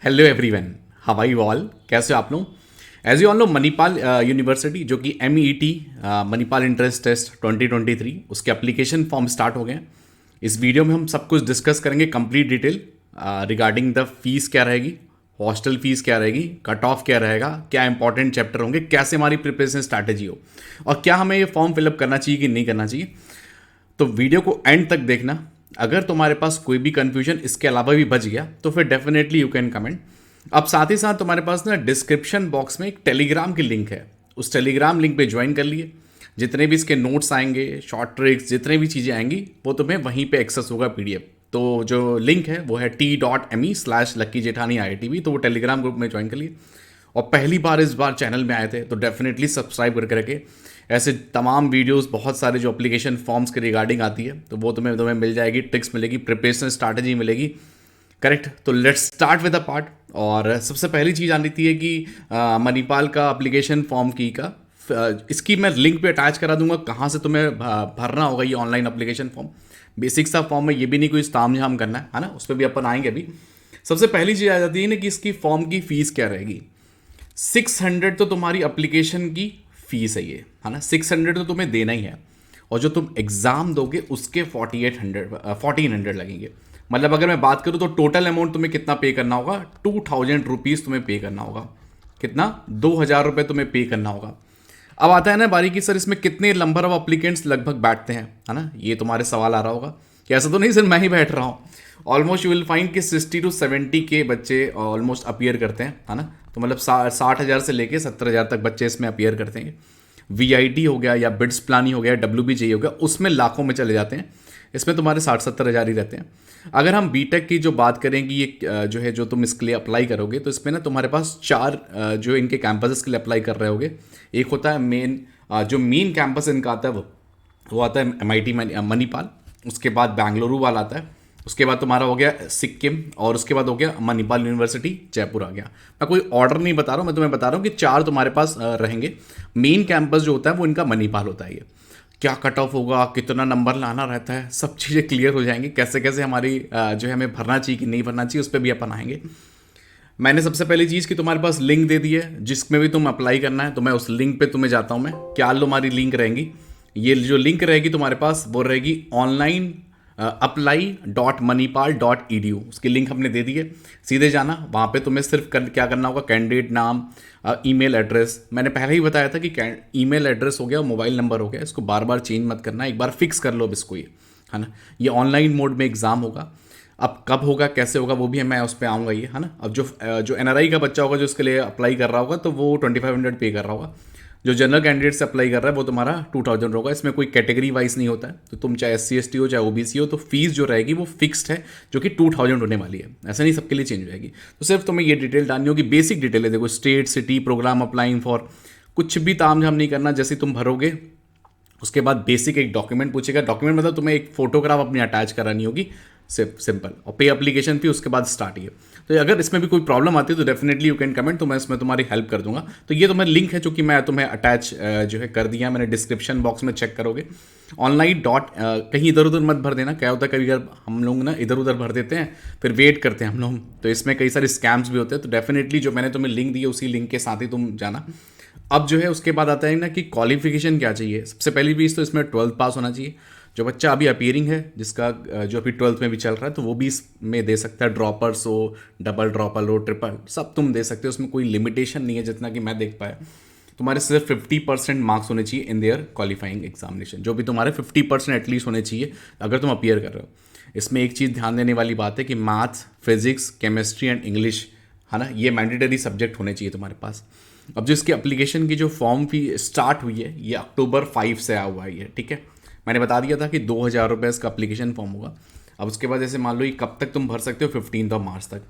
Hello everyone, how are you all? कैसे हो आप लोग? As you all know, Manipal university जो कि MEET मणिपाल इंट्रेंस टेस्ट 2023 उसके एप्लीकेशन फॉर्म स्टार्ट हो गए हैं। इस वीडियो में हम सब कुछ डिस्कस करेंगे complete detail regarding the fees क्या रहेगी, हॉस्टल फीस क्या रहेगी, कट ऑफ क्या रहेगा, क्या इंपॉर्टेंट चैप्टर होंगे, कैसे हमारी प्रिपरेशन स्ट्रैटेजी हो और क्या हमें ये फॉर्म फिलअप करना चाहिए कि नहीं करना चाहिए। तो वीडियो को एंड तक देखना। अगर तुम्हारे पास कोई भी कंफ्यूजन इसके अलावा भी बच गया तो फिर डेफिनेटली यू कैन कमेंट। अब साथ ही साथ तुम्हारे पास ना डिस्क्रिप्शन बॉक्स में एक टेलीग्राम की लिंक है, उस टेलीग्राम लिंक पे ज्वाइन कर लिए। जितने भी इसके नोट्स आएंगे, शॉर्ट ट्रिक्स, जितने भी चीज़ें आएंगी वो तुम्हें वहीं पे एक्सेस होगा PDF। तो जो लिंक है वो है t.me/LuckyJethani IITB। तो वो टेलीग्राम ग्रुप में ज्वाइन कर लिए और पहली बार इस बार चैनल में आए थे तो डेफिनेटली सब्सक्राइब करके रखे। ऐसे तमाम वीडियोस बहुत सारे जो एप्लीकेशन फॉर्म्स के रिगार्डिंग आती है तो वो तुम्हें तुम्हें मिल जाएगी, ट्रिक्स मिलेगी, प्रिपरेशन स्ट्रैटेजी मिलेगी। करेक्ट। तो let's start with the part. और सबसे पहली चीज़ आनी थी है कि मणिपाल का एप्लीकेशन फॉर्म की का इसकी मैं लिंक पे अटैच करा दूंगा कहाँ से तुम्हें भरना होगा ये ऑनलाइन एप्लीकेशन फॉर्म। बेसिक सा फॉर्म है, ये भी नहीं कोई ताम झाम करना है ना, उस पर भी अपन आएंगे अभी। सबसे पहली चीज़ आ जाती है ना कि इसकी फॉर्म की फ़ीस क्या रहेगी। 600 तो तुम्हारी एप्लीकेशन की फ़ीस है ये, है ना। 600 तो तुम्हें देना ही है और जो तुम एग्ज़ाम दोगे उसके 1400 लगेंगे। मतलब अगर मैं बात करूँ तो टोटल अमाउंट तुम्हें कितना पे करना होगा, 2000 रुपीज़ तुम्हें पे करना होगा। कितना? 2000 रुपये तुम्हें पे करना होगा। अब आता है ना बारी की सर इसमें कितने नंबर ऑफ अप्लीकेंट्स लगभग बैठते हैं, है ना। ये तुम्हारे सवाल आ रहा होगा कि ऐसा तो नहीं सर मैं ही बैठ रहा हूँ। ऑलमोस्ट यू विल फाइंड कि 60 to 70 के बच्चे ऑलमोस्ट अपीयर करते हैं, है ना। तो मतलब 60,000 से लेके 70,000 तक बच्चे इसमें अपीयर करते हैं। VIT हो गया या बिट्स प्लानी हो गया, WBJ हो गया, उसमें लाखों में चले जाते हैं। इसमें तुम्हारे 60-70 हज़ार ही रहते हैं। अगर हम बीटेक की जो बात करें कि ये जो है जो तुम इसके लिए अप्लाई करोगे तो इसमें ना तुम्हारे पास 4 जो इनके कैंपसेस के लिए अप्लाई कर रहे होगे। एक होता है मेन, जो मेन कैंपस इनका आता है वो आता है MIT मणिपाल। उसके बाद बेंगलुरु वाला आता है। उसके बाद तुम्हारा हो गया सिक्किम और उसके बाद हो गया मणिपाल यूनिवर्सिटी जयपुर आ गया। मैं कोई ऑर्डर नहीं बता रहा हूँ, मैं तुम्हें बता रहा हूँ कि 4 तुम्हारे पास रहेंगे। मेन कैंपस जो होता है वो इनका मणिपाल होता है। ये क्या कट ऑफ होगा, कितना नंबर लाना रहता है, सब चीज़ें क्लियर हो जाएंगी। कैसे कैसे हमारी जो है हमें भरना चाहिए कि नहीं भरना चाहिए उस पर भी अपन आएंगे। मैंने सबसे पहली चीज़ कि तुम्हारे पास लिंक दे दी है जिसमें भी तुम अप्लाई करना है, तो मैं उस लिंक पे तुम्हें जाता हूँ। मैं क्या तुम्हारी लिंक रहेंगी, ये जो लिंक रहेगी तुम्हारे पास वो रहेगी ऑनलाइन apply.manipal.edu। उसकी लिंक हमने दे दी है। सीधे जाना, वहाँ पे तुम्हें सिर्फ क्या करना होगा, कैंडिडेट नाम, ईमेल एड्रेस। मैंने पहले ही बताया था कि ईमेल एड्रेस हो गया, मोबाइल नंबर हो गया, इसको बार बार चेंज मत करना, एक बार फिक्स कर लो अब इसको, ये है ना। ये ऑनलाइन मोड में एग्ज़ाम होगा। अब कब होगा, कैसे होगा, वो भी मैं उस पर आऊँगा, ये है ना। अब जो NRI का बच्चा होगा जो इसके लिए अप्लाई कर रहा होगा तो वो 2500 पे कर रहा होगा। जो जनरल कैंडिडेट से अप्लाई कर रहा है वो तुम्हारा 2000 होगा। इसमें कोई कैटेगरी वाइज नहीं होता है, तो तुम चाहे SC ST हो चाहे OBC हो तो फीस जो रहेगी वो फिक्स्ड है, जो कि 2000 होने वाली है। ऐसा नहीं सबके लिए चेंज हो जाएगी। तो सिर्फ तुम्हें ये डिटेल डालनी होगी, बेसिक डिटेल है। देखो, state, city, programme applying for, कुछ भी ताम झाम नहीं करना। जैसे तुम भरोगे उसके बाद बेसिक एक डॉक्यूमेंट पूछेगा। डॉक्यूमेंट मतलब तुम्हें एक फोटोग्राफ अपनी अटैच करानी होगी, सिंपल। और पे एप्लीकेशन फी उसके बाद स्टार्ट ही है। तो अगर इसमें भी कोई प्रॉब्लम आती है तो डेफिनेटली यू कैन कमेंट, तो मैं इसमें तुम्हारी हेल्प कर दूंगा। तो ये तुम्हारा लिंक है जो कि मैं तुम्हें अटैच जो है कर दिया मैंने, डिस्क्रिप्शन बॉक्स में चेक करोगे। ऑनलाइन डॉट कहीं इधर उधर मत भर देना। क्या होता है कभी अगर हम लोग ना इधर उधर भर देते हैं फिर वेट करते हैं हम लोग, तो इसमें कई सारे स्कैम्स भी होते हैं। तो डेफिनेटली जो मैंने तुम्हें लिंक दी है उसी लिंक के साथ ही तुम जाना। अब जो है उसके बाद आता है ना कि क्वालिफिकेशन क्या चाहिए। सबसे पहली चीज़ तो इसमें 12th पास होना चाहिए। जो बच्चा अभी अपीयरिंग है, जिसका जो अभी 12th में भी चल रहा है, तो वो भी इसमें दे सकता है। ड्रॉपर्स हो, डबल ड्रॉपर हो, ट्रिपल, सब तुम दे सकते हो। उसमें कोई लिमिटेशन नहीं है जितना कि मैं देख पाया। तुम्हारे सिर्फ 50% मार्क्स होने चाहिए इन देयर क्वालिफाइंग एग्जामिनेशन, जो भी तुम्हारे 50% एटलीस्ट होने चाहिए अगर तुम अपीयर कर रहे हो। इसमें एक चीज़ ध्यान देने वाली बात है कि maths, physics, chemistry and English, है ना, ये मैंडेटरी सब्जेक्ट होने चाहिए तुम्हारे पास। अब जो इसकी एप्लीकेशन की जो फॉर्म फी स्टार्ट हुई है ये October 5 से आया हुआ है ये, ठीक है। मैंने बता दिया था कि 2000 रुपये इसका एप्लीकेशन फॉर्म होगा। अब उसके बाद जैसे मान लो ये कब तक तुम भर सकते हो, 15 मार्च तक।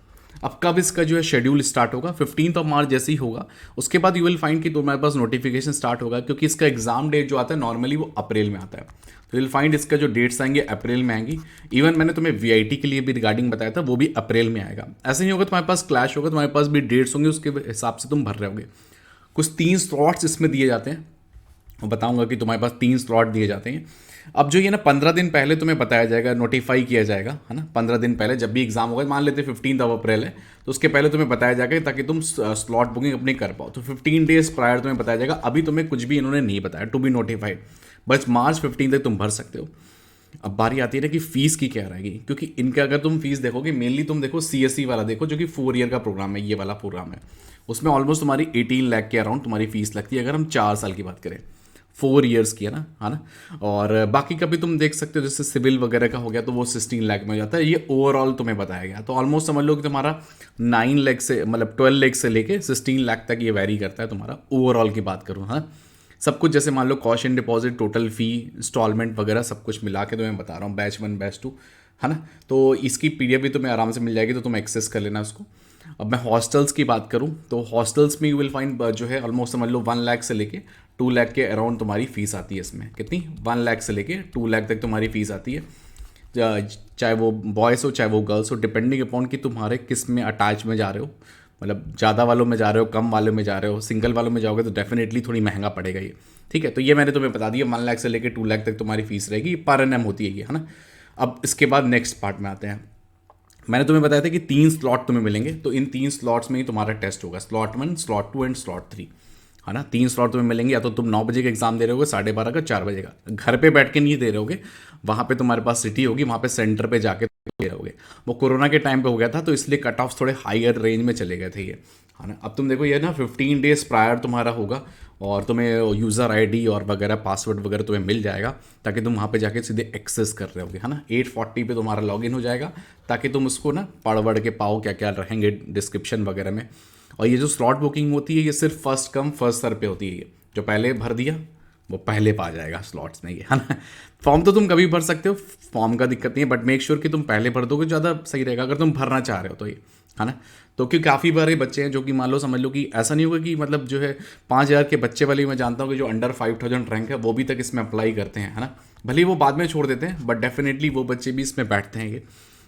अब कब इसका जो है शेड्यूल स्टार्ट होगा, 15 मार्च जैसे ही होगा उसके बाद यू विल फाइंड कि तुम्हारे पास नोटिफिकेशन स्टार्ट होगा, क्योंकि इसका एग्जाम डेट जो आता है नॉर्मली वो अप्रैल में आता है। तो यू विल फाइंड इसका जो डेट्स आएंगे अप्रैल में आएंगी। इवन मैंने तुम्हें VIT के लिए भी रिगार्डिंग बताया था, वो भी अप्रैल में आएगा। ऐसे नहीं होगा तुम्हारे पास क्लैश होगा, तुम्हारे पास भी डेट्स होंगे, उसके हिसाब से तुम भर रहे होगे। कुछ 3 स्लॉट्स इसमें दिए जाते हैं। मैं बताऊंगा कि तुम्हारे पास 3 स्लॉट दिए जाते हैं। अब जो ये ना 15 दिन पहले तुम्हें बताया जाएगा, नोटिफाई किया जाएगा, है ना। 15 दिन पहले जब भी एग्जाम होगा, मान लेते 15 अप्रैल है, तो उसके पहले तुम्हें बताया जाएगा ताकि तुम स्लॉट बुकिंग अपनी कर पाओ। तो 15 डेज प्रायर तुम्हें बताया जाएगा। अभी तुम्हें कुछ भी इन्होंने नहीं बताया, टू बी नोटिफाइड। बस मार्च 15 तक तुम भर सकते हो। अब बारी आती है ना कि फीस की क्या रहेगी, क्योंकि इनका अगर तुम फीस देखोगे, मेनली तुम देखो CSE वाला देखो, जो कि 4 ईयर का प्रोग्राम है, ये वाला प्रोग्राम है। उसमें ऑलमोस्ट तुम्हारी 18 लाख के अराउंड तुम्हारी फीस लगती है, अगर हम 4 साल की बात करें, 4 ईयर्स की, है ना। और बाकी का भी तुम देख सकते हो, जैसे सिविल वगैरह का हो गया तो वो 16 लाख में हो जाता है। ये ओवरऑल तुम्हें बताया गया, तो ऑलमोस्ट समझ लो कि तुम्हारा 9 लाख से, मतलब 12 लाख से लेके 16 लाख तक ये वैरी करता है तुम्हारा, ओवरऑल की बात करूँ, हाँ। सब कुछ जैसे मान लो कॉशन डिपॉजिट, टोटल फ़ी, इंस्टॉलमेंट वगैरह सब कुछ मिला के तो मैं बता रहा हूँ, बैच 1 बैच 2, है ना। तो इसकी PDF भी तुम्हें आराम से मिल जाएगी, तो तुम एक्सेस कर लेना उसको। अब मैं हॉस्टल्स की बात करूँ तो हॉस्टल्स में यू विल फाइंड जो है ऑलमोस्ट समझ लो 1 लाख से लेके 2 लाख के अराउंड तुम्हारी फीस आती है इसमें। कितनी? 1 लाख से लेके 2 लाख तक तुम्हारी फीस आती है, चाहे वो बॉयज़ हो चाहे वो गर्ल्स हो, डिपेंडिंग अपॉन कि तुम्हारे किस में अटैच में जा रहे हो, मतलब ज़्यादा वालों में जा रहे हो, कम वालों में जा रहे हो। सिंगल वालों में जाओगे तो डेफिनेटली थोड़ी महंगा पड़ेगा ये, ठीक है। तो ये मैंने तुम्हें बता दिया, 1 लाख से लेकर 2 लाख तक तुम्हारी फीस रहेगी, पर एनम होती है ये, है ना। अब इसके बाद नेक्स्ट पार्ट में आते हैं। मैंने तुम्हें बताया था कि 3 स्लॉट तुम्हें मिलेंगे, तो इन 3 स्लॉट्स में ही तुम्हारा टेस्ट होगा, स्लॉट 1, स्लॉट 2 एंड स्लॉट 3, है ना। 3 स्लॉट तुम्हें मिलेंगे, या तो तुम 9 बजे का एग्जाम दे रहे होगे, 12:30 का, 4 बजे का। घर पे बैठ के नहीं दे रहे होगे, वहाँ पे तुम्हारे पास सिटी होगी, वहाँ पे सेंटर पे जाके दे रहे होगे। वो कोरोना के टाइम पे हो गया था, तो इसलिए कट ऑफ थोड़े हायर रेंज में चले गए थे ये, है ना। अब तुम देखो ये ना 15 डेज प्रायर तुम्हारा होगा, और तुम्हें यूज़र ID और वगैरह पासवर्ड वगैरह तुम्हें मिल जाएगा, ताकि तुम वहाँ पे जाके सीधे एक्सेस कर रहे होगे, है ना। 8:40 पे तुम्हारा लॉगिन हो जाएगा, ताकि तुम उसको ना पढ़ वढ़ के पाओ क्या क्या रहेंगे डिस्क्रिप्शन वगैरह में। और ये जो स्लॉट बुकिंग होती है, ये सिर्फ फर्स्ट कम फर्स्ट सर्व पे होती है। ये जो पहले भर दिया वो पहले पा जाएगा स्लॉट्स में, ये, है ना। फॉर्म तो तुम कभी भर सकते हो, फॉर्म का दिक्कत नहीं है, बट मेक श्योर कि तुम पहले भर दोगे, ज़्यादा सही रहेगा अगर तुम भरना चाह रहे हो तो ये, है ना। तो क्योंकि काफ़ी बारे बच्चे हैं जो कि मान लो समझ लो कि ऐसा नहीं होगा कि मतलब जो है 5,000 के बच्चे वाले मैं जानता हूँ कि जो अंडर 5,000 रैंक है वो भी तक इसमें अप्लाई करते हैं, है ना। भले ही वो बाद में छोड़ देते हैं, बट डेफिनेटली वो बच्चे भी इसमें बैठते हैं ये,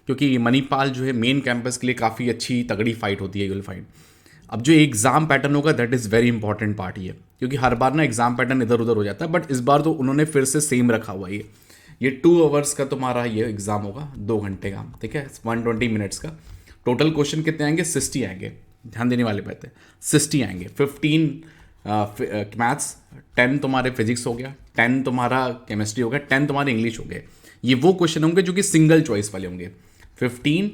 क्योंकि मणिपाल जो है मेन कैंपस के लिए काफ़ी अच्छी तगड़ी फाइट होती है, यू विल फाइंड। अब जो एग्ज़ाम पैटर्न होगा that is very important part ये, क्योंकि हर बार ना एग्ज़ाम पैटर्न इधर उधर हो जाता है, बट इस बार तो उन्होंने फिर से सेम रखा हुआ है ये 2 आवर्स का तुम्हारा ये एग्ज़ाम होगा, 2 घंटे का, ठीक है, 120 मिनट्स का। टोटल क्वेश्चन कितने आएंगे? 60 आएंगे, ध्यान देने वाले बात है, 60 आएंगे। 15 मैथ्स, 10 तुम्हारे फिजिक्स हो गया, 10 तुम्हारा केमिस्ट्री हो गया, 10 तुम्हारे इंग्लिश हो गए। ये वो क्वेश्चन होंगे जो कि सिंगल चॉइस वाले होंगे। 15,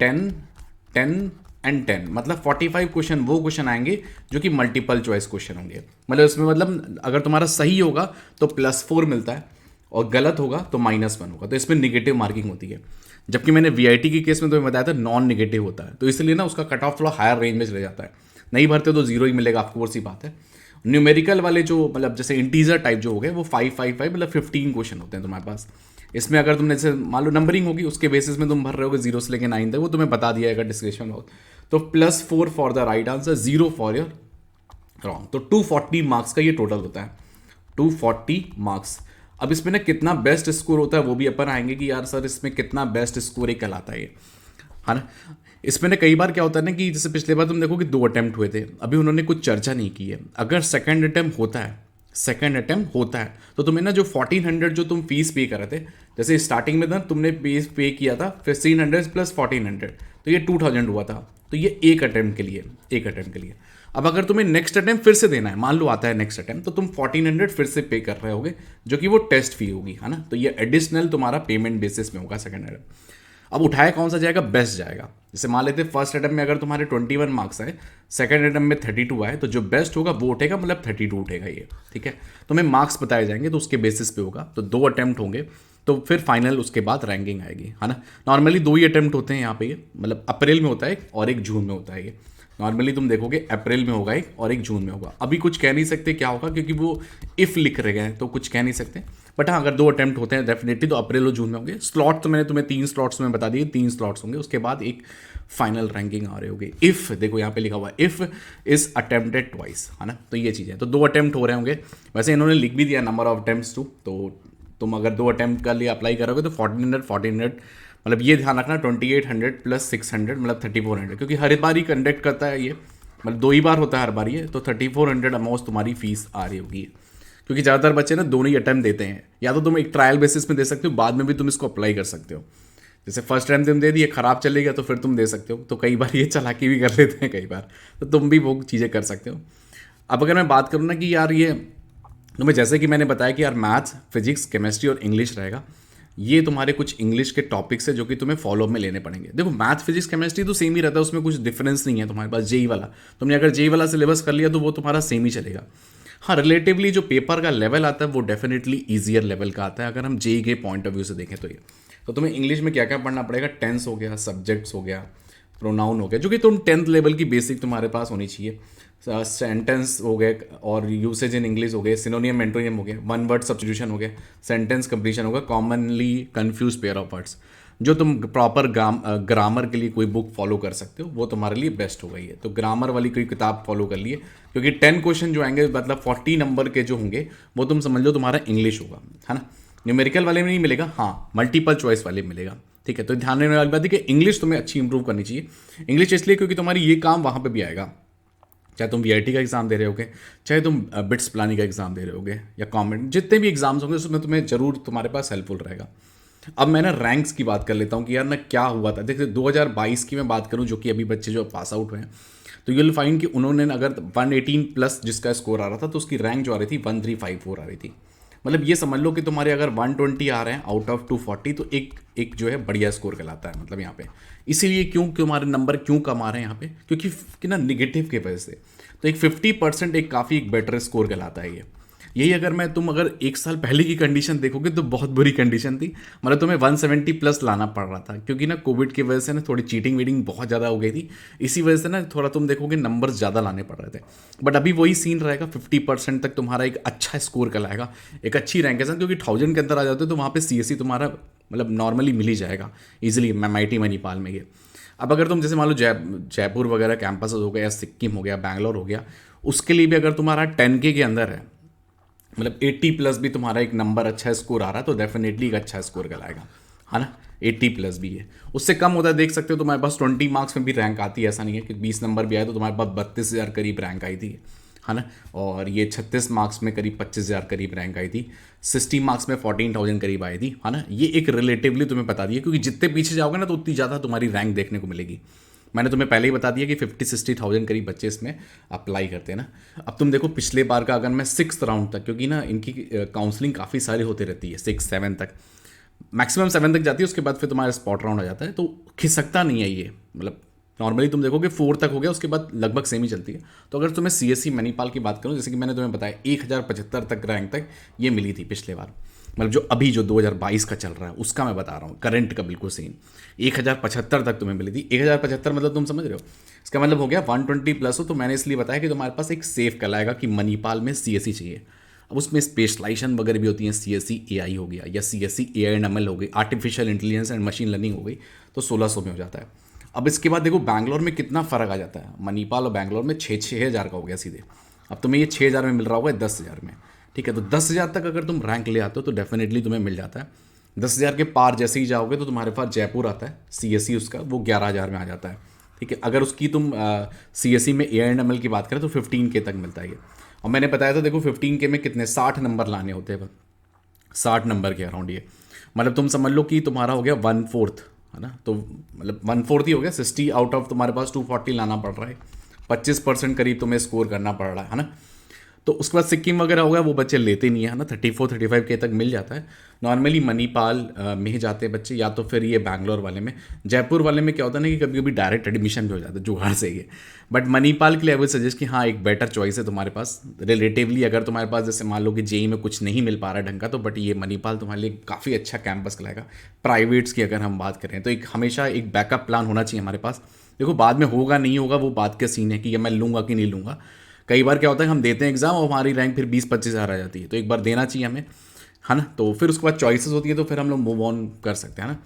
10, 10 एंड 10, मतलब 45 क्वेश्चन वो क्वेश्चन आएंगे जो कि मल्टीपल चॉइस क्वेश्चन होंगे। मतलब इसमें मतलब अगर तुम्हारा सही होगा तो +4 मिलता है, और गलत होगा तो -1 होगा, तो इसमें निगेटिव मार्किंग होती है। जबकि मैंने VIT के केस में तुम्हें बताया था नॉन निगेटिव होता है, तो इसलिए ना उसका कट ऑफ थोड़ा हायर रेंज में चले जाता है। नहीं भरते तो 0 ही मिलेगा आपको, वो सी बात है। न्यूमेरिकल वाले जो मतलब जैसे इंटीजर टाइप जो हो गए वो 5, 5, 5 मतलब 15 क्वेश्चन होते हैं तुम्हारे पास। इसमें अगर तुमने जैसे मान लो नंबरिंग होगी, उसके बेसिस में तुम भर रहे होगे 0 से लेकर 9 तक, वो तुम्हें बता दिया जाएगा डिस्क्रिप्शन में। तो +4 for the right answer, 0 for your wrong. तो 240 मार्क्स का ये टोटल होता है, 240 मार्क्स। अब इसमें ना कितना बेस्ट स्कोर होता है वो भी अपन आएंगे कि यार सर इसमें कितना बेस्ट स्कोर ही कहलाता है ये, है ना। इसमें ना कई बार क्या होता है ना कि जैसे पिछले बार तुम देखो कि 2 अटेम्प्ट हुए थे, अभी उन्होंने कुछ चर्चा नहीं की है। अगर सेकंड अटेम्प्ट होता है तो तुम्हें ना जो 1400 जो तुम फीस पे कर रहे थे, जैसे स्टार्टिंग में ना तुमने पे किया था 1500 + 1400, तो ये 2000 हुआ था। तो ये एक अटेम्प्ट के लिए। अब अगर तुम्हें नेक्स्ट अटेम्प्ट फिर से देना है, मान लो आता है नेक्स्ट अटेम्प्ट, तो तुम 1400 फिर से पे कर रहे होगे, जो कि वो टेस्ट फी होगी, है ना। तो ये एडिशनल तुम्हारा पेमेंट बेसिस में होगा सेकंड अटेम्प्ट। अब उठाया कौन सा जाएगा? बेस्ट जाएगा। जैसे मान लेते फर्स्ट अटेम्प्ट में अगर तुम्हारे 21 मार्क्स आए, सेकंड अटेम्प्ट में 32 आए, तो जो बेस्ट होगा वो उठेगा, मतलब 32 उठेगा ये, ठीक है। तुम्हें मार्क्स बताए जाएंगे तो उसके बेसिस पे होगा। तो 2 अटेम्प्ट होंगे, तो फिर फाइनल उसके बाद रैंकिंग आएगी, है ना। नॉर्मली 2 ही अटेम्प्ट होते हैं यहाँ पे, ये मतलब अप्रैल में होता है एक और एक जून में होता है ये। नॉर्मली तुम देखोगे अप्रैल में होगा एक और एक जून में होगा। अभी कुछ कह नहीं सकते क्या होगा, क्योंकि वो इफ़ लिख रहे हैं तो कुछ कह नहीं सकते। बट हाँ, अगर 2 अटेम्प्ट होते हैं डेफिनेटली तो अप्रैल और जून में होंगे। स्लॉट तो मैंने तुम्हें 3 स्लॉट्स में बता दिए, 3 स्लॉट्स होंगे, उसके बाद एक फाइनल रैंकिंग आ रही होगी। इफ़ देखो यहाँ पे लिखा हुआ है, इफ़ इज अटेम्प्टेड ट्वाइस, है ना। तो ये चीज़ है, तो 2 अटेम्प्ट हो रहे होंगे। वैसे इन्होंने लिख भी दिया नंबर ऑफ अटेम्प्ट्स टू, तो तुम अगर 2 अटेम्प्ट के लिए अप्लाई करोगे तो 1400 मतलब ये ध्यान रखना 2800 + 600 मतलब 3400, क्योंकि हर बार ही कंडक्ट करता है ये, मतलब 2 ही बार होता है हर बार ये, तो 3400 अमाउंट तुम्हारी फीस आ रही होगी। क्योंकि ज़्यादातर बच्चे ना दोनों ही अटैम्प्ट देते हैं, या तो तुम एक ट्रायल बेसिस में दे सकते हो, बाद में भी तुम इसको अप्लाई कर सकते हो। जैसे फर्स्ट टाइम तुम दे दिए, खराब चलेगा तो फिर तुम दे सकते हो। तो कई बार ये चालाकी भी कर लेते हैं कई बार, तो तुम भी वो चीज़ें कर सकते हो। अब अगर मैं बात करूँ ना कि यार ये तुम्हें, जैसे कि मैंने बताया कि यार मैथ्स, फिजिक्स, केमिस्ट्री और इंग्लिश रहेगा, ये तुम्हारे कुछ इंग्लिश के टॉपिक्स है जो कि तुम्हें फॉलो में लेने पड़ेंगे। देखो मैथ, फिजिक्स, केमिस्ट्री तो सेम ही रहता है, उसमें कुछ डिफरेंस नहीं है तुम्हारे पास। जेई वाला तुमने अगर जेई वाला सिलेबस कर लिया तो वो तुम्हारा सेम ही चलेगा। हाँ, रिलेटिवली जो पेपर का लेवल आता है वो डेफिनेटली ईजियर लेवल का आता है अगर हम जेई के पॉइंट ऑफ व्यू से देखें तो। ये तो तुम्हें इंग्लिश में क्या क्या पढ़ना पड़ेगा, टेंस हो गया, सब्जेक्ट्स हो गया, प्रोनाउन हो गया, जो कि तुम 10th लेवल की बेसिक तुम्हारे पास होनी चाहिए। सेंटेंस हो गए और यूसेज इन इंग्लिश हो गए, सिनोनियम एंटोनियम हो गए, वन वर्ड सब्स्टिट्यूशन हो गए, सेंटेंस कंप्लीशन होगा, commonly confuse pair of words, जो तुम प्रॉपर ग्रामर के लिए कोई बुक फॉलो कर सकते हो वो तुम्हारे लिए बेस्ट होगा। ये तो ग्रामर वाली कोई किताब फॉलो कर लिए, क्योंकि 10 क्वेश्चन जो आएंगे मतलब 40 नंबर के जो होंगे वो तुम समझ लो तुम्हारा इंग्लिश होगा, है ना। न्यूमेरिकल वाले में नहीं मिलेगा, हाँ मल्टीपल चॉइस वाले में मिलेगा, ठीक है। तो ध्यान देने वाली बात है कि इंग्लिश तुम्हें अच्छी इंप्रूव करनी चाहिए। इंग्लिश इसलिए क्योंकि तुम्हारी ये काम वहाँ पे भी आएगा, चाहे तुम वीआईटी का एग्जाम दे रहे होगे, चाहे तुम बिट्स प्लानिंग का एग्जाम दे रहे होगे, या कॉमेंट, जितने भी एग्जाम्स होंगे उसमें तुम्हें जरूर तुम्हारे पास हेल्पफुल रहेगा। अब मैं ना रैंक्स की बात कर लेता हूँ कि यार ना क्या हुआ था। देखिए 2022 की मैं बात करूँ, जो कि अभी बच्चे जो पास आउट हुए हैं, तो यू विल फाइंड कि उन्होंने अगर 118 प्लस जिसका स्कोर आ रहा था तो उसकी रैंक जो आ रही थी 1354 आ रही थी। मतलब ये समझ लो कि तुम्हारे अगर 120 आ रहे हैं आउट ऑफ 240 तो एक एक जो है बढ़िया स्कोर कहलाता है, मतलब यहाँ पे। इसीलिए क्यों तुम्हारे नंबर क्यों कम आ रहे हैं यहाँ पे, क्योंकि कि ना निगेटिव के वजह से। तो एक 50% एक काफ़ी एक बेटर स्कोर कहलाता है ये। यही अगर मैं तुम अगर एक साल पहले की कंडीशन देखोगे तो बहुत बुरी कंडीशन थी, मतलब तुम्हें 170 प्लस लाना पड़ रहा था, क्योंकि ना कोविड की वजह से ना थोड़ी चीटिंग वीटिंग बहुत ज़्यादा हो गई थी। इसी वजह से ना थोड़ा तुम देखोगे नंबर्स ज़्यादा लाने पड़ रहे थे। बट अभी वही सीन रहेगा, 50% तक तुम्हारा एक अच्छा स्कोर कहलाएगा, एक अच्छी रैंक के साथ, क्योंकि 1000 के अंदर आ जाते हो तो वहाँ पर CSE तुम्हारा मतलब नॉर्मली मिल ही जाएगा ईजिली, MIT मणिपाल में ये। अब अगर तुम जैसे मान लो जयपुर वगैरह कैंपस हो गया, या सिक्किम हो गया, बैंगलोर हो गया, उसके लिए भी अगर तुम्हारा 10K के अंदर है, मतलब 80 प्लस भी तुम्हारा एक नंबर अच्छा स्कोर आ रहा है, तो डेफिनेटली एक अच्छा स्कोर कहलाएगा, है ना। 80 प्लस भी है, उससे कम होता है देख सकते हो तुम्हारे पास 20 मार्क्स में भी रैंक आती है। ऐसा नहीं है कि 20 नंबर भी आए तो तुम्हारे पास 32,000 करीब रैंक आई थी, है ना। और ये 36 मार्क्स में करीब 25,000 करीब रैंक आई थी, 60 मार्क्स में 14,000 करीब आई थी, है ना। ये एक रिलेटिवली तुम्हें बता दिया, क्योंकि जितने पीछे जाओगे ना तो उतनी ज़्यादा तुम्हारी रैंक देखने को मिलेगी। मैंने तुम्हें पहले ही बता दिया कि 50-60,000 करीब बच्चे इसमें अप्लाई करते हैं ना। अब तुम देखो पिछले बार का, अगर मैं 6th राउंड तक, क्योंकि ना इनकी काउंसलिंग काफ़ी सारी होती रहती है, 6-7 तक, मैक्सिमम 7 तक जाती है, उसके बाद फिर तुम्हारा स्पॉट राउंड आ जाता है, तो खिसकता नहीं है ये। मतलब नॉर्मली तुम देखोगे 4 तक हो गया, उसके बाद लगभग सेम ही चलती है। तो अगर तुम्हें CSE मणिपाल की बात करूँ, जैसे कि मैंने तुम्हें बताया 1075 तक रैंक तक ये मिली थी पिछले बार, मतलब जो अभी जो 2022 का चल रहा है उसका मैं बता रहा हूँ, करंट का बिल्कुल सेम 1075 तक तुम्हें मिली थी। 1075 मतलब तुम समझ रहे हो, इसका मतलब हो गया 120 प्लस हो। तो मैंने इसलिए बताया कि तुम्हारे पास एक सेफ कहलाएगा कि मणिपाल में CSE चाहिए। अब उसमें स्पेशलाइजेशन वगैरह भी होती है, CSE AI हो गया, या CSE AI/ML हो गई, artificial intelligence and machine learning हो गई, तो 1600 में हो जाता है। अब इसके बाद देखो बैंगलोर में कितना फ़र्क आ जाता है, मणिपाल और बैंगलोर में 6,000 का हो गया सीधे। अब तुम्हें ये 6,000 में मिल रहा होगा 10,000 में, ठीक है। तो 10,000 तक अगर तुम रैंक ले आते हो तो डेफिनेटली तुम्हें मिल जाता है। 10,000 के पार जैसे ही जाओगे तो तुम्हारे पास जयपुर आता है, CSE उसका वो 11,000 में आ जाता है, ठीक है। अगर उसकी तुम CSE में AI/ML की बात करें तो 15K तक मिलता है ये। और मैंने बताया था देखो 15K में कितने 60 नंबर लाने होते हैं, 60 नंबर के अराउंड ये, मतलब तुम समझ लो कि तुम्हारा हो गया 1/4, है ना। तो मतलब 1/4 ही हो गया, 60 आउट ऑफ तुम्हारे पास 240 लाना पड़ रहा है, 25% करीब तुम्हें स्कोर करना पड़ रहा है ना। तो उसके बाद सिक्किम वगैरह हो गया, वो बच्चे लेते नहीं है ना, 34-35K तक मिल जाता है। नॉर्मली मणिपाल में ही जाते हैं बच्चे, या तो फिर ये बैंगलोर वाले में। जयपुर वाले में क्या होता है ना कि कभी कभी डायरेक्ट एडमिशन भी हो जाता है जुगाड़ से ही। बट मणिपाल के लिए आई वुड सजेस्ट कि हाँ एक बेटर चॉइस है तुम्हारे पास रिलेटिवली। अगर तुम्हारे पास जैसे मान लो कि जेई में कुछ नहीं मिल पा रहा ढंग का, तो बट ये मणिपाल तुम्हारे लिए काफ़ी अच्छा कैंपस कहलाएगा। प्राइवेट्स की अगर हम बात करें तो एक हमेशा एक बैकअप प्लान होना चाहिए हमारे पास। देखो बाद में होगा नहीं होगा वो बात का सीन है कि ये मैं लूँगा कि नहीं लूँगा। कई बार क्या होता है हम देते हैं एग्जाम और हमारी रैंक फिर 20-25 हज़ार आ जाती है, तो एक बार देना चाहिए हमें, है ना। तो फिर उसके बाद चॉइसेस होती है, तो फिर हम लोग मूव ऑन कर सकते हैं ना।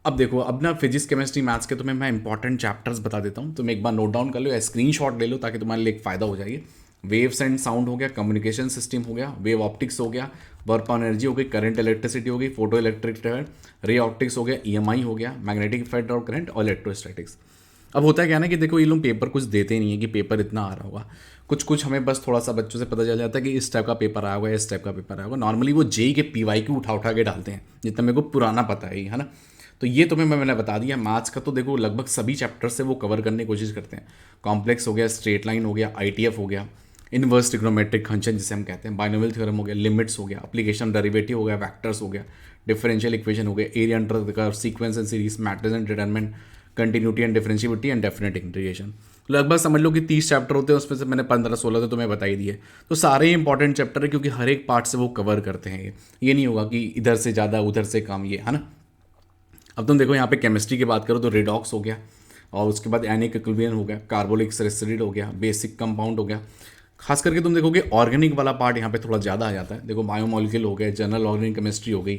अब देखो अब ना फिजिक्स केमिस्ट्री मैथ्स के तुम्हें मैं इंपॉर्टेंट चैप्टर्स बता देता हूँ, तुम एक बार नोट डाउन कर लो या स्क्रीनशॉट ले लो ताकि तुम्हारे लिए एक फ़ायदा हो जाएगी। वेव्स एंड साउंड हो गया, कम्युनिकेशन सिस्टम हो गया, वेव ऑप्टिक्स हो गया, वर्क ऑन एनर्जी हो गई, करंट इलेक्ट्रिसिटी हो गई, फोटो इलेक्ट्रिक रे ऑप्टिक्स हो गया, EMI हो गया, मैग्नेटिक इफेक्ट और करंट और इलेक्ट्रोस्टैटिक्स। अब होता है क्या ना कि देखो ये लोग पेपर कुछ देते नहीं है कि पेपर इतना आ रहा होगा, कुछ कुछ हमें बस थोड़ा सा बच्चों से पता चल जाता है कि इस टाइप का पेपर आया होगा, इस टाइप का पेपर आया होगा। नॉर्मली वो जेई के पीवाई की उठा उठा के डालते हैं, जितना मेरे को पुराना पता है ना। तो ये तुम्हें मैंने बता दिया। मैथ्स का तो देखो लगभग सभी चैप्टर से वो कवर करने की कोशिश करते हैं। कॉम्प्लेक्स हो गया, स्ट्रेट लाइन हो गया, आईटीएफ हो गया, इनवर्स ट्रिग्नोमेट्रिक फंक्शन जिसे हम कहते हैं, बाइनोमियल थ्योरम हो गया, लिमिट्स हो गया, एप्लीकेशन डेरिवेटिव हो गया, वेक्टर्स हो गया, डिफरेंशियल इक्वेशन हो गया, area under the curve, sequence and series, matrix and determinant, continuity and differentiability and definite integration. लगभग समझ लो कि 30 चैप्टर होते हैं, उसमें से मैंने 15-16 तो तुम्हें बता ही दिए। तो सारे ही इंपॉर्टेंट चैप्टर है, क्योंकि हर एक पार्ट से वो कवर करते हैं। ये नहीं होगा कि इधर से ज़्यादा उधर से कम, ये है ना। अब तुम देखो यहाँ पे केमिस्ट्री की बात करो तो रिडॉक्स हो गया, और उसके बाद एनिक एक्विलिब्रियम हो गया, कार्बोनिक एसिड हो गया, बेसिक कंपाउंड हो गया। खास करके तुम देखोगे ऑर्गेनिक वाला पार्ट यहाँ पे थोड़ा ज़्यादा आ जाता है। देखो बायोमोलिक्यूल हो गया, जनरल ऑर्गेनिक केमिस्ट्री हो गई,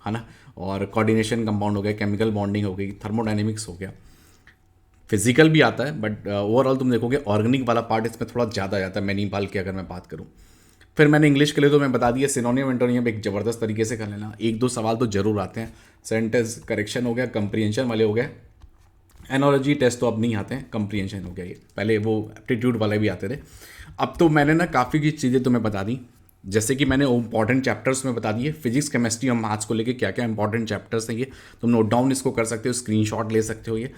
है ना, और कोऑर्डिनेशन कंपाउंड हो गया, केमिकल बॉन्डिंग हो गई, थर्मोडाइनमिक्स हो गया, फिजिकल भी आता है, बट ओवरऑल तुम देखोगे ऑर्गेनिक वाला पार्ट इसमें थोड़ा ज़्यादा आ जाता है मैनीपाल की अगर मैं बात करूँ। फिर मैंने इंग्लिश के लिए तो मैं बता दिया, सिनोनियम एंटोनियम एक ज़बरदस्त तरीके से कर लेना। एक दो सवाल तो जरूर आते हैं, सेंटेंस करेक्शन हो गया, कंप्रीहेंशन वाले हो गए, एनोलॉजी टेस्ट तो अब नहीं आते हैं, कंप्रीहेंशन हो गया ये, पहले वो एप्टीट्यूड वाले भी आते थे। अब तो मैंने ना काफ़ी की चीज़ें तुम्हें बता दी, जैसे कि मैंने इंपॉर्टेंट चैप्टर्स में बता दिए, फिजिक्स केमिस्ट्री और मैथ्स को लेके क्या क्या इंपॉर्टेंट चैप्टर्स हैं ये तुम नोट डाउन इसको कर सकते हो, स्क्रीनशॉट ले सकते हो ये।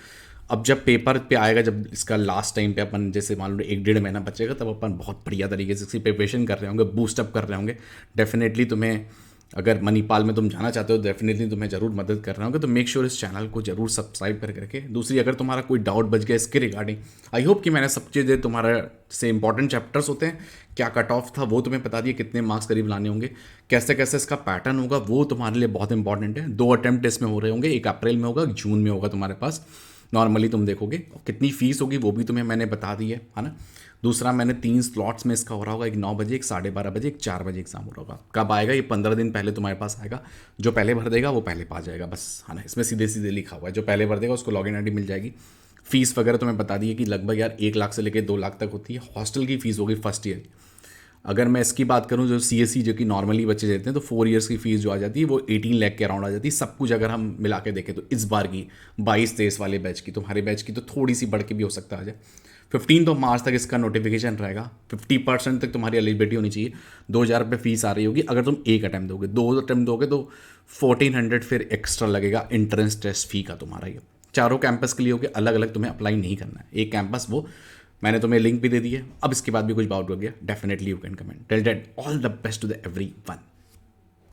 अब जब पेपर पे आएगा, जब इसका लास्ट टाइम पे अपन जैसे मान लो 1-1.5 महीना बचेगा, तब अपन बहुत बढ़िया तरीके से इसकी प्रिपरेशन कर रहे होंगे, बूस्टअप कर रहे होंगे। डेफिनेटली तुम्हें अगर मणिपाल में तुम जाना चाहते हो, डेफिनेटली तुम्हें ज़रूर मदद कर रहे होंगे। तो मेक श्योर इस चैनल को जरूर सब्सक्राइब कर करके। दूसरी, अगर तुम्हारा कोई डाउट बच गया इसके रिगार्डिंग, आई होप कि मैंने सब चीज़ें तुम्हारा से इंपॉर्टेंट चैप्टर्स होते हैं, क्या कट ऑफ था वो तुम्हें बता दिए, कितने मार्क्स करीब लाने होंगे, कैसे कैसे इसका पैटर्न होगा, वो तुम्हारे लिए बहुत इंपॉर्टेंट है। 2 अटेम्प्ट इसमें हो रहे होंगे, एक अप्रैल में होगा, एक जून में होगा तुम्हारे पास नॉर्मली तुम देखोगे। कितनी फीस होगी वो भी तुम्हें मैंने बता दी है ना। दूसरा, मैंने 3 स्लॉट्स में इसका हो रहा होगा, एक 9 बजे, एक 12:30 बजे, एक 4 बजे एग्जाम हो रहा होगा। कब आएगा ये 15 दिन पहले तुम्हारे पास आएगा। जो पहले भर देगा वो पहले पा जाएगा, बस, है ना। इसमें सीधे सीधे लिखा हुआ है, जो पहले भर देगा उसको लॉगिन आईडी मिल जाएगी। फीस वगैरह तुम्हें बता दी है कि लगभग यार 1 लाख से लेकर 2 लाख तक होती है। हॉस्टल की फीस होगी फर्स्ट ईयर। अगर मैं इसकी बात करूं, जो सीएससी जो कि नॉर्मली बच्चे देते हैं, तो 4 इयर्स की फीस जो आ जाती है वो 18 लाख के अराउंड आ जाती है। सब कुछ अगर हम मिला के देखें तो इस बार की 22-23 वाले बैच की, तुम्हारे बैच की तो थोड़ी सी बढ़ के भी हो सकता है आ जाए। 15 मार्च तक इसका नोटिफिकेशन रहेगा। 50% तक तुम्हारी एलिजिबिलिटी होनी चाहिए। 2,000 रुपये फीस आ रही होगी अगर तुम एक अटैम्प्ट दोगे। 2 अटैम्प्ट दोगे तो 1400 फिर एक्स्ट्रा लगेगा एंट्रेंस टेस्ट फी का तुम्हारा। ये चारों कैंपस के लिए होगी, अलग अलग तुम्हें अप्लाई नहीं करना है। एक कैंपस, वो मैंने तुम्हें लिंक भी दे दी है। अब इसके बाद भी कुछ डाउट हो गया, definitely you can comment. Till then all the best to the everyone.